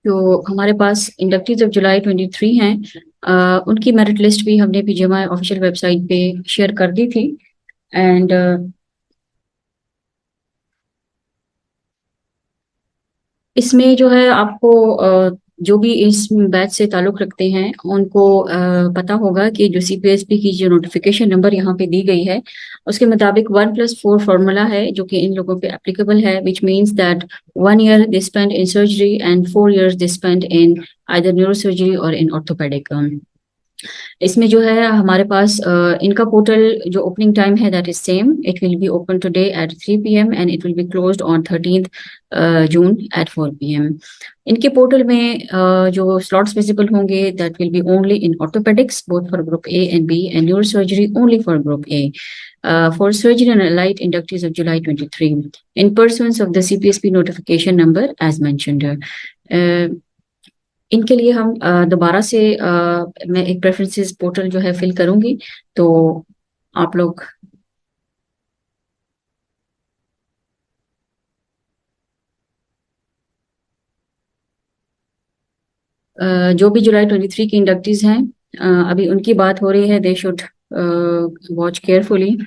तो हमारे पास inductees of July 23 हैं। उनकी मेरिट लिस्ट भी हमने पीजीएमआई ऑफिशियल वेबसाइट पे शेयर कर दी थी। एंड इसमें जो है आपको जो भी इस बैच से ताल्लुक़ रखते हैं उनको पता होगा कि जो सीपीएसपी की जो नोटिफिकेशन नंबर यहाँ पे दी गई है उसके मुताबिक 1+4 फार्मूला है जो कि इन लोगों पे एप्लीकेबल है, which means that 1 year they spend in surgery and 4 years they spend in either neuro surgery और इन ऑर्थोपेडिक। इसमें जो है हमारे पास इनका पोर्टल जो ओपनिंग टाइम है that is same, it will be open today at 3 PM and it will be closed on 13th June at 4 PM। इनके portal में जो स्लॉट्स विजिबल होंगे that will be only in orthopaedics both for group A and B and neuro surgery only for group A. For surgery and allied inductees of July 23 in pursuance of the CPSP notification number as mentioned. इनके लिए हम दोबारा से मैं एक preferences portal जो है fill करूंगी, तो आप लोग जो भी जुलाई 23 की इंडक्टीज हैं अभी उनकी बात हो रही है, दे शुड वॉच केयरफुली।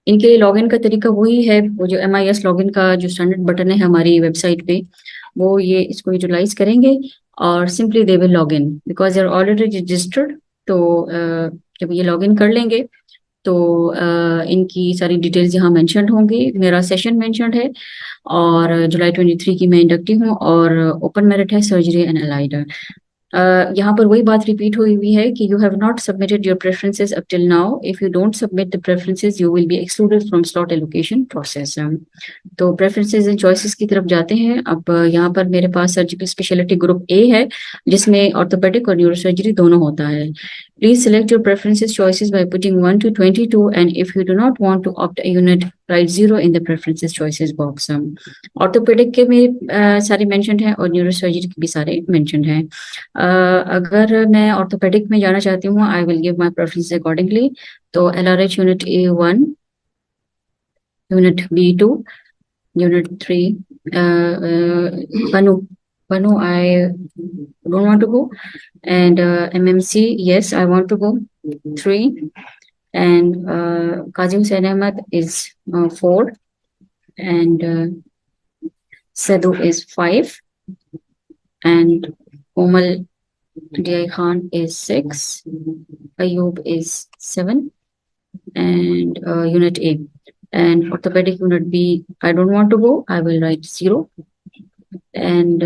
इनके लिए लॉगिन का तरीका वही है, वो जो MIS लॉगिन का जो स्टैंडर्ड बटन है हमारी वेबसाइट पे, वो ये इसको यूटिलाइज करेंगे और simply they will log in because they are already registered. तो जब ये लॉगिन कर लेंगे तो इनकी सारी डिटेल्स यहाँ मेंशन्ड होंगी, मेरा सेशन मेंशन्ड है और जुलाई 23 की मैं इंडक्टी हूँ और ओपन मेरिट है सर्जरी एंड अलाइड। यहाँ पर वही बात रिपीट हुई हुई है कि you have not submitted your preferences up till now, if you don't submit the preferences you will be excluded from slot allocation process. तो प्रेफरेंसेस एंड चॉइसेस की तरफ जाते हैं। अब यहाँ पर मेरे पास सर्जिकल स्पेशलिटी ग्रुप ए है जिसमें ऑर्थोपेडिक और न्यूरोसर्जरी दोनों होता है। Please select your preferences choices by putting 1 to 22, and if you do not want to opt a unit, write 0 in the preferences choices box. Orthopaedic के में सारे mentioned हैं और न्यूरोसर्जरी के भी सारे मेंशन्ड हैं। अगर मैं ऑर्थोपेडिक में जाना चाहती हूँ I will give my preference accordingly. तो LRH unit A1, unit B2, unit 3, Panu I don't want to go, and MMC yes I want to go 3, and Qazi Hussain Ahmad is 4, and Sadhu is 5, and Komal DI Khan is 6, Ayub is 7, and unit A. And orthopedic unit B, I don't want to go, I will write 0. And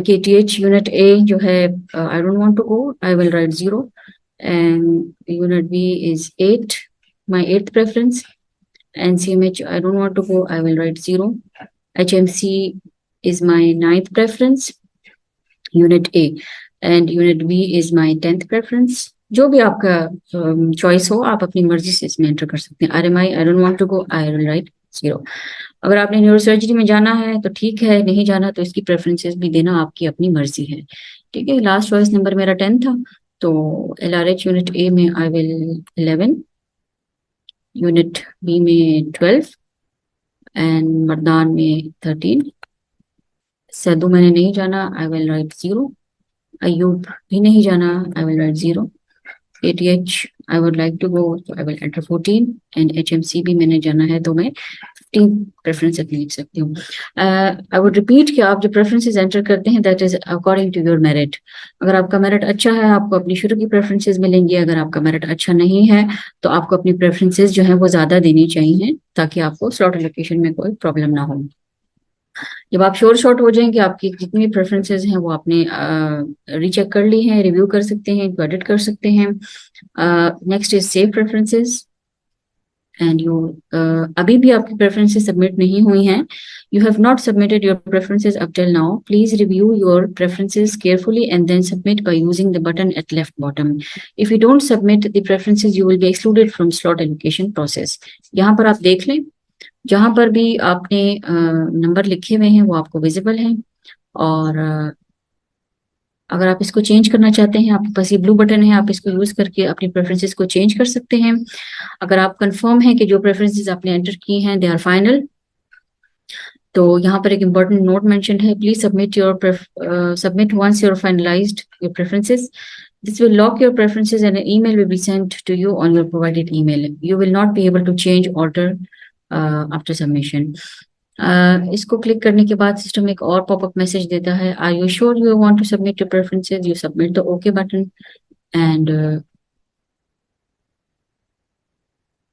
KTH unit A जो है I don't want to go, I will write 0. And unit B is 8, my 8th preference. And CMH I don't want to go, I will write 0. HMC is my 9th preference, unit A. And unit B is my 10th preference. जो भी आपका choice हो आप अपनी मर्जी से इसमें enter कर सकते हैं। RMI I don't want to go, I will write 0. अगर आपने न्यूरोसर्जरी में जाना है तो ठीक है, नहीं जाना तो इसकी प्रेफरेंसेस भी देना आपकी अपनी मर्जी है। ठीक है, लास्ट चॉइस नंबर मेरा 10 था, तो LRH यूनिट A में आई विल 11, यूनिट B में 12, एंड मर्दान में 13। सैदू मैंने नहीं जाना, आई विल राइट 0। अयूब भी नहीं जाना, I will write 0। ATH I would like to go, so I will enter 14, and HMC भी मैंने जाना है तो मैं 15 प्रेफरेंस अपनी लिख सकती हूँ। आई वुड रिपीट कि आप जो प्रेफरेंसेस एंटर करते हैं that is according to your merit. अगर आपका मेरिट अच्छा है आपको अपनी शुरू की प्रेफरेंसेस मिलेंगी, अगर आपका मेरिट अच्छा नहीं है तो आपको अपनी प्रेफरेंसेस जो है वो ज़्यादा देनी चाहिए ताकि आपको स्लॉट एलोकेशन में कोई प्रॉब्लम ना हो। जब आप श्योर शॉट हो जाएं कि आपकी जितनी भी प्रेफरेंसेस हैं वो आपने रीचेक कर ली हैं, रिव्यू कर सकते हैं, एडिट कर सकते हैं। Next is save preferences, and you अभी भी आपकी प्रेफरेंसेस सबमिट नहीं हुई हैं, you have not submitted your preferences up till now, please review your preferences carefully and then submit by using the button at left bottom. If you don't submit the preferences you will be excluded from slot allocation process. यहाँ पर आप देख लें, जहां पर भी आपने number लिखे हुए हैं वो आपको विजिबल हैं, और अगर आप इसको चेंज करना चाहते हैं, आपके पास ये ब्लू बटन है, आप इसको यूज करके अपनी प्रेफरेंसेस को चेंज कर सकते हैं। अगर आप कंफर्म है कि जो प्रेफरेंसेस आपने एंटर की हैं दे आर फाइनल, तो यहाँ पर एक इम्पोर्टेंट नोट मेंशन्ड है, please submit once your finalised your preferences. This will lock your preferences and an email will be sent to you on your provided email. You will not be able to change alter after submission. इसको click करने के बाद system एक और popup message देता है, are you sure you want to submit your preferences? You submit the okay button and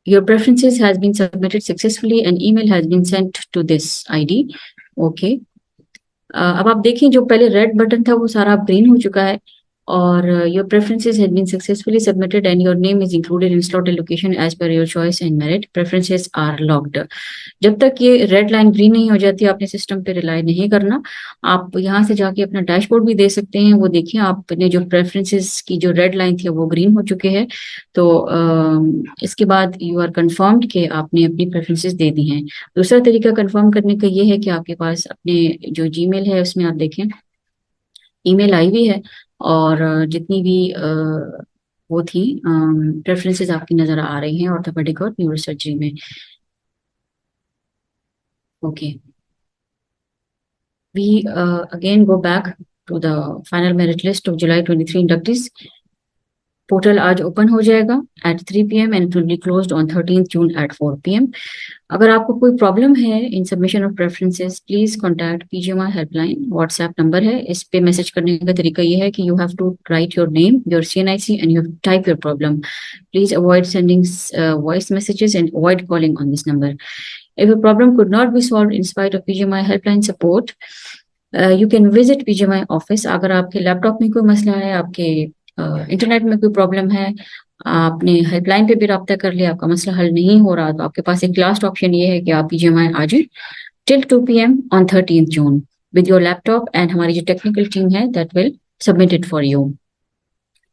your preferences has been submitted successfully and email has been sent to this ID. Okay. अब आप देखें जो पहले red button था वो सारा green हो चुका है, और your preferences had been successfully submitted and your name is included in slot allocation as per your choice and merit. Preferences are locked. जब तक ये रेड लाइन ग्रीन नहीं हो जाती आपने सिस्टम पे रिलाई नहीं करना. आप यहाँ से जाके अपना डैशबोर्ड भी दे सकते हैं. वो देखिए आपने जो प्रेफरेंसेस की जो रेड लाइन थी वो ग्रीन हो चुके हैं. तो इसके बाद यू आर कंफर्म्ड कि आपने अपनी प्रेफरेंसेस दे दी हैं. दूसरा तरीका कंफर्म करने का ये है कि आपके पास अपने जो जीमेल है उसमें आप देखें ईमेल आई हुई है, और जितनी भी वो थी प्रेफरेंसेस आपकी नजर आ रही हैं ऑर्थोपेडिक और न्यूरो सर्जरी में. Okay. We again go back to the final merit list of July 23 inductees. Portal आज ओपन हो जाएगा at 3 p.m. and it will be closed on 13th June at 4 p.m. अगर आपको कोई प्रॉब्लम है in submission of preferences, please contact BGMI helpline. WhatsApp number है, इस पे मैसेज करने का तरीका ये है कि you have to write your name, your CNIC and you type your problem. Please avoid sending voice messages and avoid calling on this number. If a problem could not be solved in spite of PGMI helpline support, you can visit PGMI office. अगर आपके laptop में कोई मसला है, आपके internet में कोई problem है, आपने हेल्पलाइन पे भी रब्ता कर लिया, आपका मसला हल नहीं हो रहा, तो आपके पास एक लास्ट ऑप्शन ये है कि आप PGMI आ जाए till 2 p.m. on 13th June with your laptop, and हमारी जो टेक्निकल टीम है that will submit it for you.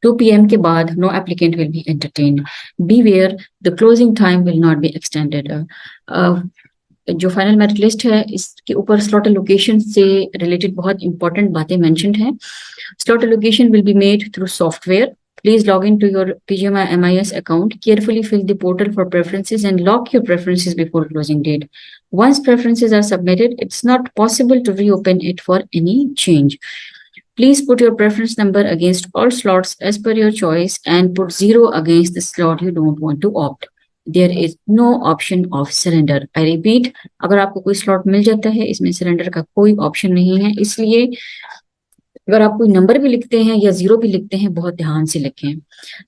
2 p.m. के बाद no applicant will be entertained. Beware, the closing time will not be extended. जो final merit list है इसके ऊपर slot allocation से रिलेटेड बहुत इंपॉर्टेंट बातें मेंशन्ड हैं. Slot allocation will be made through software. Please log into your PGMI MIS account. Carefully fill the portal for preferences and lock your preferences before closing date. Once preferences are submitted, it's not possible to reopen it for any change. Please put your preference number against all slots as per your choice and put 0 against the slot you don't want to opt. There is no option of surrender. I repeat, अगर आपको कोई slot मिल जाता है इसमें surrender का कोई option नहीं है, इसलिए अगर आप कोई नंबर भी लिखते हैं या 0 भी लिखते हैं बहुत ध्यान से लिखें.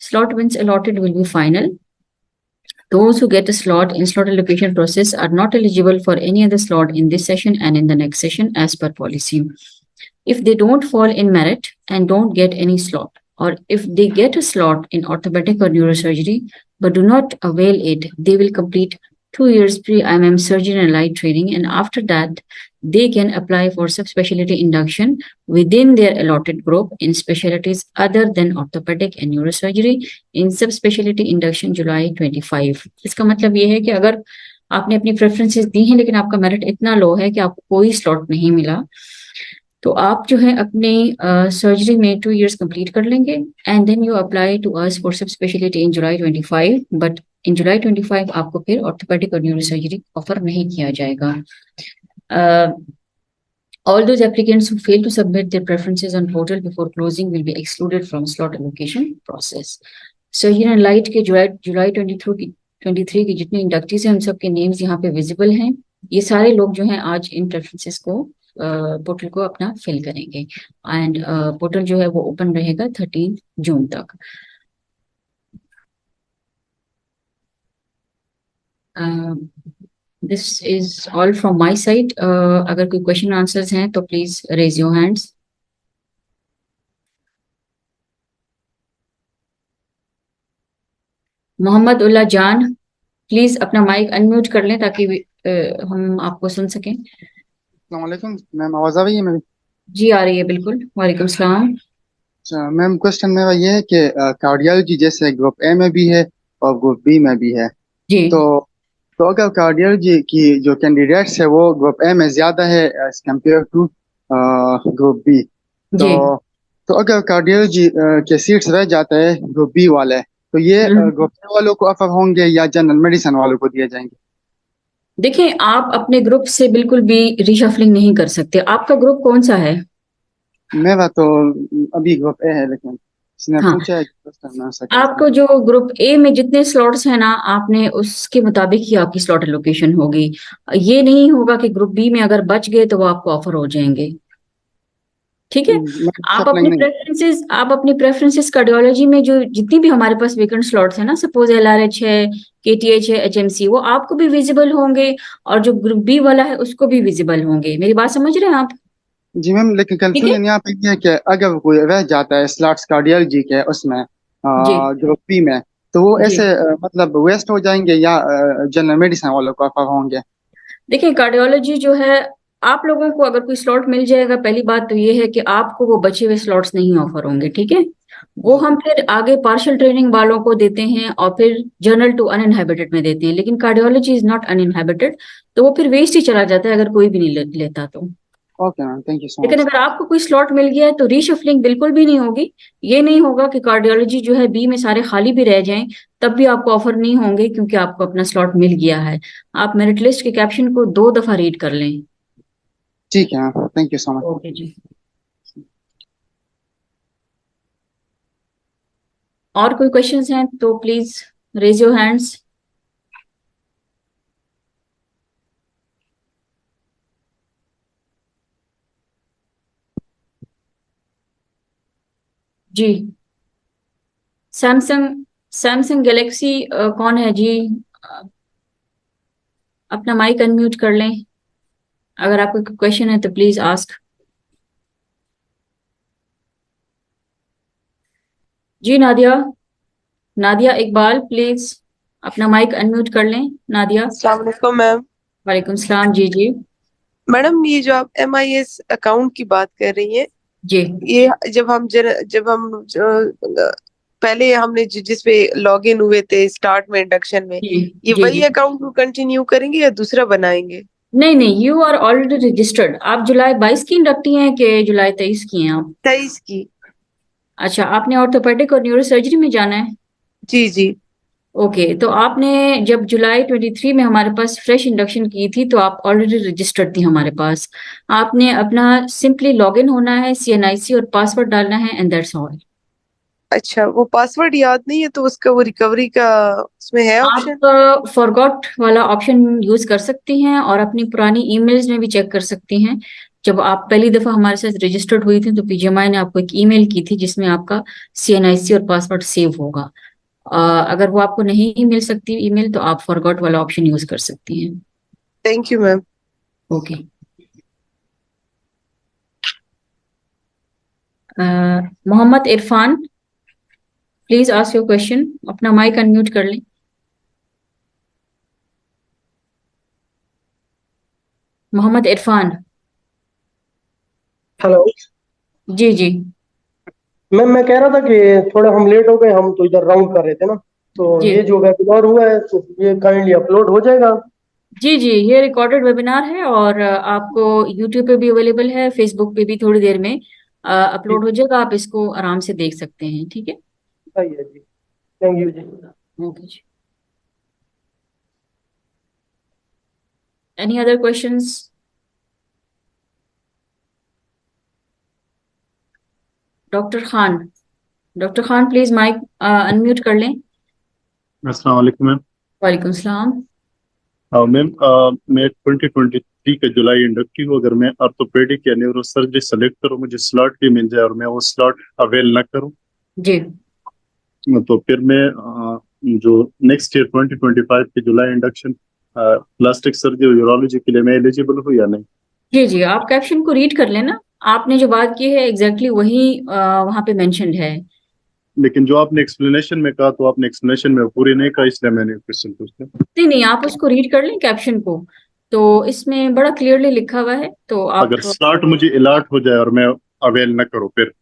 Slot once allotted will be final. Those who get a slot in slot allocation process are not eligible for any other slot in this session and in the next session as per policy. If they don't fall in merit and don't get any slot, or if they get a slot in orthopedic or neurosurgery but do not avail it, they will complete 2 years pre-IMM surgery and allied training, and after that, they can apply for subspecialty induction within their allotted group in specialties other than orthopedic and neurosurgery in subspecialty induction July 25. इसका मतलब ये है कि अगर आपने अपनी preferences दी हैं लेकिन आपका मेरिट इतना लो है कि आपको कोई स्लॉट नहीं मिला, तो आप जो है अपनी सर्जरी में 2 years कंप्लीट कर लेंगे and then you apply to us for sub speciality in July 25. But in July 25 आपको फिर ऑर्थोपेडिक और न्यूरो सर्जरी ऑफर नहीं किया जाएगा. All those applicants who fail to submit their preferences on portal before closing will be excluded from slot allocation process. Surgery and Light के जुलाई 23 की जितने inductees हैं उन सब के नेम्स यहाँ पे विजिबल हैं. ये सारे लोग जो हैं आज इन प्रेफरेंसेस को पोर्टल को अपना फिल करेंगे एंड पोर्टल जो है वो ओपन रहेगा 13 जून तक. This is all from my side. अगर कोई क्वेश्चन आंसर्स हैं तो please raise your hands. Mohammad Ullah Jan, please अपना माइक अनम्यूट कर लें ताकि हम आपको सुन सकें. अस्सलाम वालेकुम मैम, आवाज़ आ रही है मेरी? जी आ रही है बिल्कुल. वालेकुम सलाम. अच्छा मैम, क्वेश्चन मेरा ये है कि कार्डियोलॉजी जैसे ग्रुप ए में भी है और ग्रुप बी में भी है, जी तो अगर कार्डियोलॉजी की जो कैंडिडेट्स है वो ग्रुप ए में ज्यादा है as compare to group B, तो जी तो अगर कार्डियोलॉजी के सीट्स रह जाते हैं ग्रुप बी वाले, तो ये ग्रुप ए वालों को ऑफर होंगे या जनरल मेडिसिन वालों को दिए जाएंगे? देखिए, आप अपने ग्रुप से बिल्कुल भी रिशफलिंग नहीं कर सकते। आपका ग्रुप कौन सा है? मेरा तो अभी ग्रुप ए है, लेकिन इसने हाँ, पूछा है कि क्वेश्चन में ऐसा कैसे। आपको जो ग्रुप ए में जितने स्लॉट्स हैं ना, आपने उसके मुताबिक ही आपकी स्लॉट एलोकेशन होगी। ये नहीं होगा कि ग्रुप बी में अगर बच गए तो वो आपको ऑफर हो जाएंगे। ठीक है। मैं रिशफलिंग नहीं। आप अपनी प्रेफरेंसेस कार्डियोलॉजी में जो जितनी भी हमारे पास वेकेंट स्लॉट्स है ना, सपोज एलआरएच है, केटीएच है, एचएमसी, वो आपको भी विजिबल होंगे और जो ग्रुप बी वाला है उसको भी विजिबल होंगे। मेरी बात समझ रहे हैं आप? जी मैम, लेकिन ठीक है। कंफ्यूजन यहाँ पे ये है कि अगर कोई रह जाता है स्लॉट्स कार्डियोलॉजी के उसमें जी ग्रुप बी में, तो वो जी। ऐसे मतलब वेस्ट हो जाएंगे या जनरल मेडिसिन वालों को ऑफर होंगे? देखिए, कार्डियोलॉजी जो है, आप लोगों को अगर कोई स्लॉट मिल जाएगा, पहली बात तो ये है कि आपको वो बचे हुए स्लॉट्स नहीं ऑफर होंगे। ठीक है। वो जी। हम फिर आगे पार्शियल ट्रेनिंग वालों को देते हैं और फिर जनरल टू अनइनहेबिटेड में देते हैं, लेकिन कार्डियोलॉजी इज नॉट अनइनहेबिटेड, तो वो फिर वेस्ट ही चला जाता है अगर कोई भी नहीं लेता तो। ओके मैम, थैंक यू सो लेकिन मच। अगर आपको कोई स्लॉट मिल गया है तो रीशफलिंग बिल्कुल भी नहीं होगी। ये नहीं होगा कि कार्डियोलॉजी जो है बी में सारे खाली भी रह जाएं, तब भी आपको ऑफर नहीं होंगे, क्योंकि आपको अपना स्लॉट मिल गया है। आप मेरिट लिस्ट के कैप्शन को 2 दफा रीड कर लें। ठीक है ma'am, thank you so much. Okay जी। और कोई क्वेश्चंस हैं तो प्लीज रेज योर हैंड्स। जी। सैमसंग सैमसंग गैलेक्सी कौन है जी? अ, अपना माइक अनम्यूट कर लें। अगर आपको क्वेश्चन है तो प्लीज आस्क। जी नादिया, नादिया इकबाल, प्लीज अपना माइक अनम्यूट कर लें। नादिया। अस्सलाम वालेकुम मैम। वालेकुम सलाम। जी जी। मैडम, ये जो आप MIS अकाउंट की बात कर रही हैं, जी ये जब हम पहले हमने जिस पे लॉग इन हुए थे स्टार्ट में इंडक्शन में, जी ये जी वही जी। अकाउंट को कंटिन्यू करेंगे या दूसरा बनाएंगे? नहीं नहीं, यू आर ऑलरेडी रजिस्टर्ड। आप जुलाई 22 की इंडक्टी हैं कि जुलाई 23 की हैं आप? 23 की। अच्छा, आपने ऑर्थोपेडिक और न्यूरो सर्जरी में जाना है? जी जी। ओके, तो आपने जब जुलाई 23 में हमारे पास फ्रेश इंडक्शन की थी तो आप ऑलरेडी रजिस्टर्ड थी हमारे पास। आपने अपना सिंपली लॉग इन होना है, CNIC और पासवर्ड डालना है, एंड दैट्स ऑल। अच्छा, वो पासवर्ड याद नहीं है तो उसका वो रिकवरी का उसमें है ऑप्शन? आप फॉरगॉट वाला ऑप्शन यूज कर सकती हैं और अपनी पुरानी ईमेल्स में भी चेक कर सकती हैं। जब आप पहली दफा हमारे साथ रजिस्टर्ड हुई थी तो PGMI ने आपको एक ईमेल की थी जिसमें आपका CNIC और पासवर्ड सेव होगा। अगर वो आपको नहीं मिल सकती ईमेल तो आप फॉरगॉट वाला ऑप्शन यूज कर सकती हैं। Thank you ma'am. Okay. Mohammad Irfan, please ask your question. अपना माइक अनम्यूट कर लें। मोहम्मद इरफान। हेलो जी जी मैम, मैं कह रहा था कि थोड़ा हम लेट हो गए, हम तो इधर राउंड कर रहे थे ना, तो जी ये जो वेबिनार हुआ है तो ये काइंडली अपलोड हो जाएगा? जी जी। ये रिकॉर्डेड वेबिनार है और आपको यूट्यूब पे भी अवेलेबल है, फेसबुक पे भी थोड़ी देर में ठीक, अपलोड हो जाएगा। आप इसको आराम से देख सकते हैं। ठीक है। सही है जी। थैंक यू जी। ओके जी। Any other questions? Doctor Khan, doctor Khan please mic unmute कर लें। अस्सलाम वालेकुम मैम। वालेकुम सलाम। मैम, मैं 2023 का जुलाई इंडक्टी हूँ। अगर मैं ऑर्थोपेडिक या न्यूरो सर्जरी सेलेक्ट करूँ, मुझे स्लॉट भी मिल जाए और मैं वो स्लॉट अवेल ना करूँ, जी तो फिर मैं जो नेक्स्ट ईयर 2025 के जुलाई इंडक्शन प्लास्टिक सर्जरी और यूरोलॉजी के लिए मैं एलिजिबल हूँ या नहीं? जी जी। आप कैप्शन को रीड कर लेना। आपने जो बात की है एग्जैक्टली वही वहां पे मेंशन्ड है। लेकिन जो आपने एक्सप्लेनेशन में कहा, तो आपने एक्सप्लेनेशन में पूरी नहीं कहा, इसलिए मैंने क्वेश्चन पूछा। नहीं नहीं, आप उसको रीड कर लें कैप्शन को, तो इसमें बड़ा क्लियरली लिखा हुआ है, तो आप। अगर स्लॉट मुझे अलाट हो जाए और मैं अवेल ना करूँ फिर?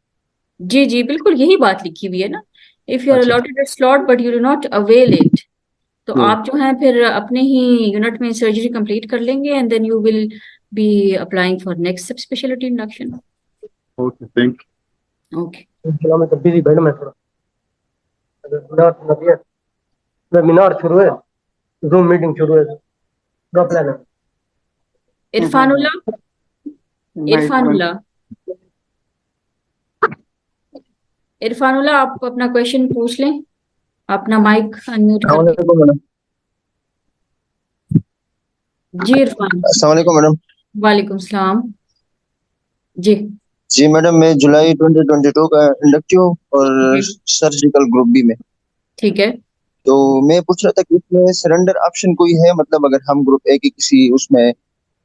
जी जी, बिल्कुल यही बात लिखी हुई है ना। इफ यू आर अच्छा। Allotted a slot but you do not avail it, तो तो आप जो है फिर अपने ही यूनिट में सर्जरी कंप्लीट कर लेंगे and then you will be applying for next sub speciality induction. Okay, thank okay चलो मैं तो बिजी बैठ में थोड़ा वेबिनार शुरू है, जूम मीटिंग शुरू है, थोड़ा प्लान है। इरफानुल्ला, इरफानुल्ला, इरफानुल्ला, आप अपना क्वेश्चन पूछ लें, अपना माइक अनम्यूट करके। अस्सलाम मैडम। जी इरफान, अस्सलाम मैडम। वालेकुम सलाम। जी जी मैडम, मैं जुलाई 2022 का इंडक्टिव और सर्जिकल ग्रुप बी में। ठीक है। तो मैं पूछ रहा था कि इसमें सरेंडर ऑप्शन कोई है, मतलब अगर हम ग्रुप ए के किसी उसमें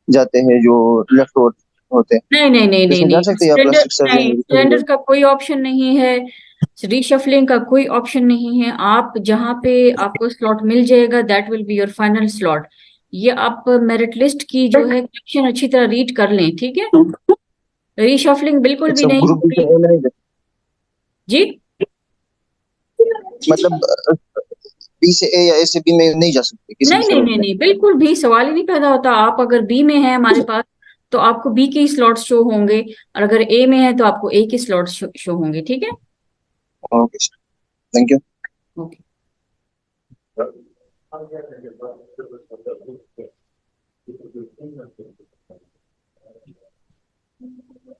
जाते हैं जो लेफ्ट होते हैं, नहीं नहीं नहीं तो नहीं इसमें जा नहीं, सकते हैं या सिलेंडर प्लास्टिक सर्जन? नहीं, सिलेंडर का कोई ऑप्शन नहीं है, रीशफलिंग का कोई ऑप्शन नहीं है। आप जहां पे आपको स्लॉट मिल जाएगा that will be your final slot. ये आप मेरिट लिस्ट की जो है क्वेश्चन अच्छी तरह रीड कर लें, ठीक है। रीशफलिंग बिल्कुल भी अच्छा, नहीं ग्रुप बी होगी। से ए में नहीं जी मतलब बी से ए या ए से बी में नहीं जा सकते किसी भी नहीं नहीं सूरत नहीं में? नहीं, बिल्कुल भी सवाल ही नहीं पैदा होता। आप अगर बी में है हमारे पास तो आपको बी के स्लॉट शो होंगे, और अगर ए में है तो आपको ए के स्लॉट शो होंगे, ठीक है। Okay, thank you. Okay,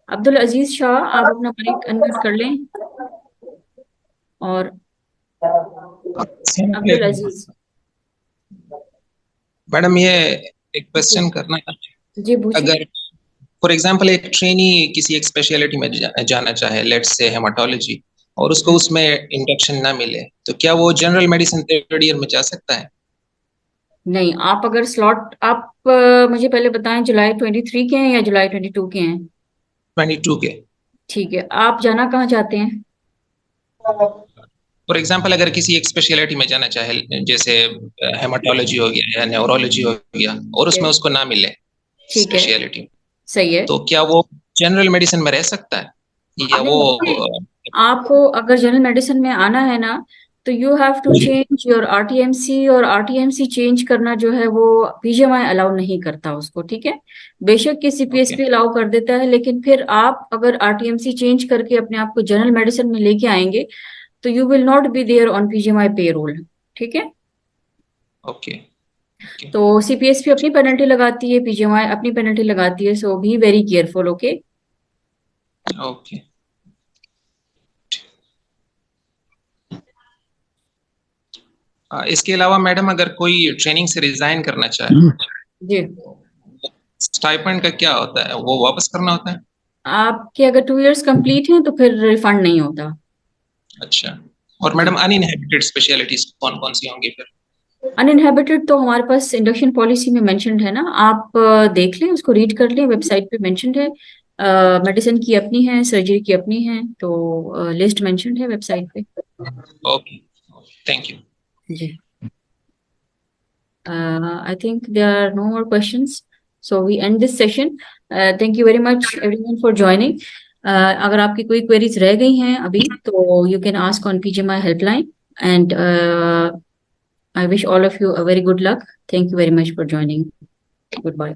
Abdul Aziz Shah, आप अपना माइक अनम्यूट कर लें। और अब्दुल अजीज, मैडम ये एक क्वेश्चन करना था। जी पूछिए। अगर फॉर एग्जांपल एक ट्रेनी किसी एक स्पेशलिटी में जाना चाहे, लेट्स से हेमाटोलॉजी, और उसको उसमें इंडक्शन ना मिले, तो क्या वो जनरल मेडिसिन थर्ड ईयर में जा सकता है? नहीं, आप अगर स्लॉट आप मुझे पहले बताएं, जुलाई 23 के हैं या जुलाई 22 के हैं? 22 के। ठीक है, आप जाना कहाँ चाहते हैं? फॉर एग्जांपल अगर किसी एक स्पेशलिटी में जाना चाहे, जैसे हेमाटोलॉजी हो गया या न्यूरोलॉजी हो गया, और उसमें उसको ना मिले ठीक है, स्पेशलिटी, सही है। तो क्या वो जनरल मेडिसिन में रह सकता है या नहीं, देखिए, वो? आपको अगर जनरल मेडिसिन में आना है ना, तो you have to change your RTMC, और आरटीएमसी चेंज करना जो है वो पीजीएमआई अलाउ नहीं करता उसको, ठीक है। बेशक कि सीपीएसपी अलाउ कर देता है, लेकिन फिर आप अगर आरटीएमसी चेंज करके अपने आप को जनरल मेडिसिन में लेके आएंगे तो you will not be there on PGMI payroll, ठीक है। ओके। तो सीपीएसपी अपनी पेनल्टी लगाती है, पीजीएमआई अपनी पेनल्टी लगाती है, so be very careful, okay. Okay. इसके अलावा मैडम अगर कोई ट्रेनिंग से रिजाइन करना चाहे, जी, स्टाइपेंड का क्या होता है? वो वापस करना होता है? आपके अगर 2 इयर्स कंप्लीट हैं तो फिर रिफंड नहीं होता। अच्छा। और मैडम अनइनहेबिटेड स्पेशलिटीज कौन कौन सी होंगी फिर? अनइनहेबिटेड तो हमारे पास इंडक्शन पॉलिसी में मेंशन्ड है ना, आप देख लें, उसको रीड कर लें, वेबसाइट पे मेंशन्ड है। मेडिसिन की अपनी है, सर्जरी की अपनी है, तो लिस्ट मेंशन्ड है वेबसाइट पे। Okay, thank you. जी, I think there are no more questions, so we end this session. Thank you very much everyone for joining. अगर आपकी कोई queries रह गई हैं अभी तो you can ask on PGMI helpline, and I wish all of you a very good luck. Thank you very much for joining. Goodbye.